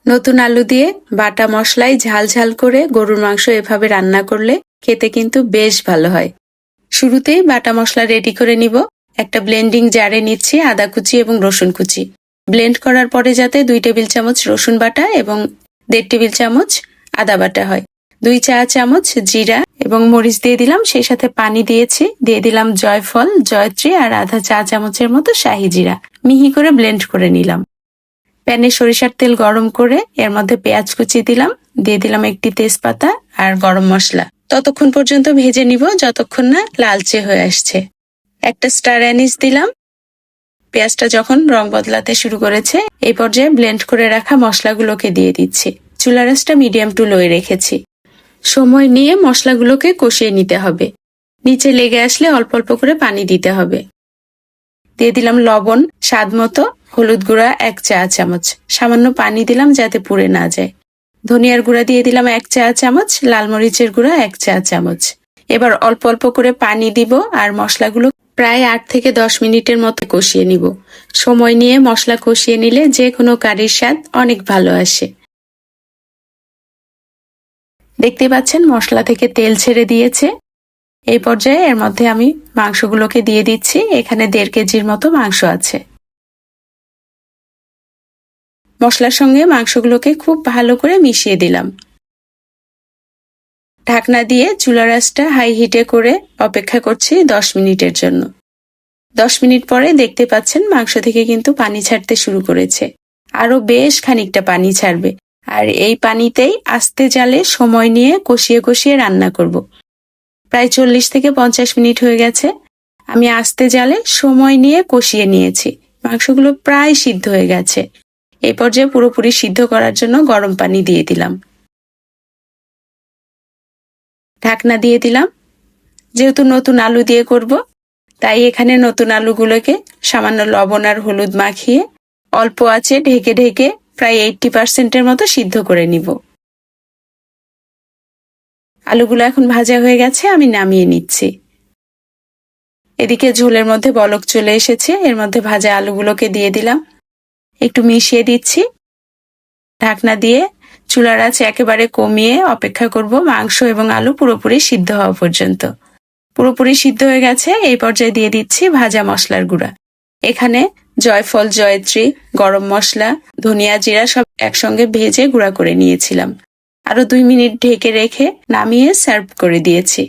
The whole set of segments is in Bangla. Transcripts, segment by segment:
নতুন আলু দিয়ে বাটা মশলায় ঝাল ঝাল করে গরুর মাংস এভাবে রান্না করলে খেতে কিন্তু বেশ ভালো হয়। শুরুতেই বাটা মশলা রেডি করে নিব। একটা ব্লেন্ডিং জারে নিচ্ছি আদা কুচি এবং রসুন কুচি। ব্লেন্ড করার পরে যাতে 2 টেবিল চামচ রসুন বাটা এবং 1.5 টেবিল চামচ আদা বাটা হয়। 2 চা চামচ জিরা এবং মরিচ দিয়ে দিলাম, সেই সাথে পানি দিয়েছি, দিয়ে দিলাম জয়ফল, জয়ত্রী আর আধা চা চামচের মতো শাহি জিরা। মিহি করে ব্লেন্ড করে নিলাম। প্যানে সরিষার তেল গরম করে এর মধ্যে পেঁয়াজ কুচি দিলাম, দিয়ে দিলাম একটি তেজপাতা আর গরম মশলা। ততক্ষণ পর্যন্ত ভেজে নিব যতক্ষণ না লালচে হয়ে আসছে। একটা স্টার অ্যানিস দিলাম। পেঁয়াজটা যখন রং বদলাতে শুরু করেছে এই পর্যায়ে ব্লেন্ড করে রাখা মশলাগুলোকে দিয়ে দিচ্ছি। চুলার আঁচটা মিডিয়াম টু লোয়ে রেখেছি। সময় নিয়ে মশলাগুলোকে কষিয়ে নিতে হবে। নিচে লেগে আসলে অল্প অল্প করে পানি দিতে হবে। দিয়ে দিলাম লবণ স্বাদ মতো, হলুদ গুঁড়া 1 চা চামচ, সামান্য পানি দিলাম যাতে পুড়ে না যায়। ধনিয়ার গুঁড়া দিয়ে দিলাম 1 চা চামচ, লাল মরিচের গুঁড়া 1 চা চামচ। এবার অল্প অল্প করে পানি দিব আর মশলাগুলো প্রায় 8 থেকে 10 মিনিটের মতো কষিয়ে নিব। সময় নিয়ে মশলা কষিয়ে নিলে যে কোনো কারির স্বাদ অনেক ভালো আসে। দেখতে পাচ্ছেন মশলা থেকে তেল ছেড়ে দিয়েছে। এই পর্যায়ে এর মধ্যে আমি মাংসগুলোকে দিয়ে দিচ্ছি। এখানে 1.5 কেজির মতো মাংস আছে। মশলার সঙ্গে মাংসগুলোকে খুব ভালো করে মিশিয়ে দিলাম। ঢাকনা দিয়ে চুলার আঁচটা হাই হিটে করে অপেক্ষা করছি 10 মিনিটের জন্য। 10 মিনিট পরে দেখতে পাচ্ছেন মাংস থেকে কিন্তু পানি ছাড়তে শুরু করেছে। আরো বেশ খানিকটা পানি ছাড়বে। আর এই পানিতেই আস্তে জালে সময় নিয়ে কষিয়ে কষিয়ে রান্না করব। প্রায় 40 থেকে 50 মিনিট হয়ে গেছে। আমি আস্তে জালে সময় নিয়ে কষিয়ে নিয়েছি। মাংসগুলো প্রায় সিদ্ধ হয়ে গেছে। এই পর্যায়ে পুরোপুরি সিদ্ধ করার জন্য গরম পানি দিয়ে দিলাম। ঢাকনা দিয়ে দিলাম। যেহেতু নতুন আলু দিয়ে করব, তাই এখানে নতুন আলুগুলোকে সামান্য লবণ আর হলুদ মাখিয়ে অল্প আঁচে ঢেকে ঢেকে প্রায় 80% মতো সিদ্ধ করে নিব। আলুগুলো এখন ভাজা হয়ে গেছে, আমি নামিয়ে নিচ্ছি। এদিকে ঝোলের মধ্যে বলক চলে এসেছে। এর মধ্যে ভাজা আলুগুলোকে দিয়ে দিলাম, একটু মিশিয়ে দিচ্ছি। ঢাকনা দিয়ে চুলার আঁচ একেবারে কমিয়ে অপেক্ষা করব মাংস এবং আলু পুরোপুরি সিদ্ধ হওয়া পর্যন্ত। পুরোপুরি সিদ্ধ হয়ে গেছে। এই পর্যায়ে দিয়ে দিচ্ছি ভাজা মশলার গুঁড়া। এখানে জয়ফল, জয়ত্রী, গরম মশলা, ধনিয়া, জিরা সব একসঙ্গে ভেজে গুঁড়া করে নিয়েছিলাম। আরো 2 মিনিট ঢেকে রেখে নামিয়ে সার্ভ করে দিয়েছি।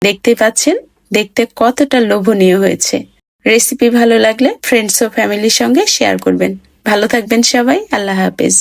দেখতে পাচ্ছেন দেখতে কতটা লোভনীয় হয়েছে। রেসিপি ভালো লাগলে ফ্রেন্ডস ও ফ্যামিলির সঙ্গে শেয়ার করবেন। ভালো থাকবেন সবাই। আল্লাহ হাফেজ।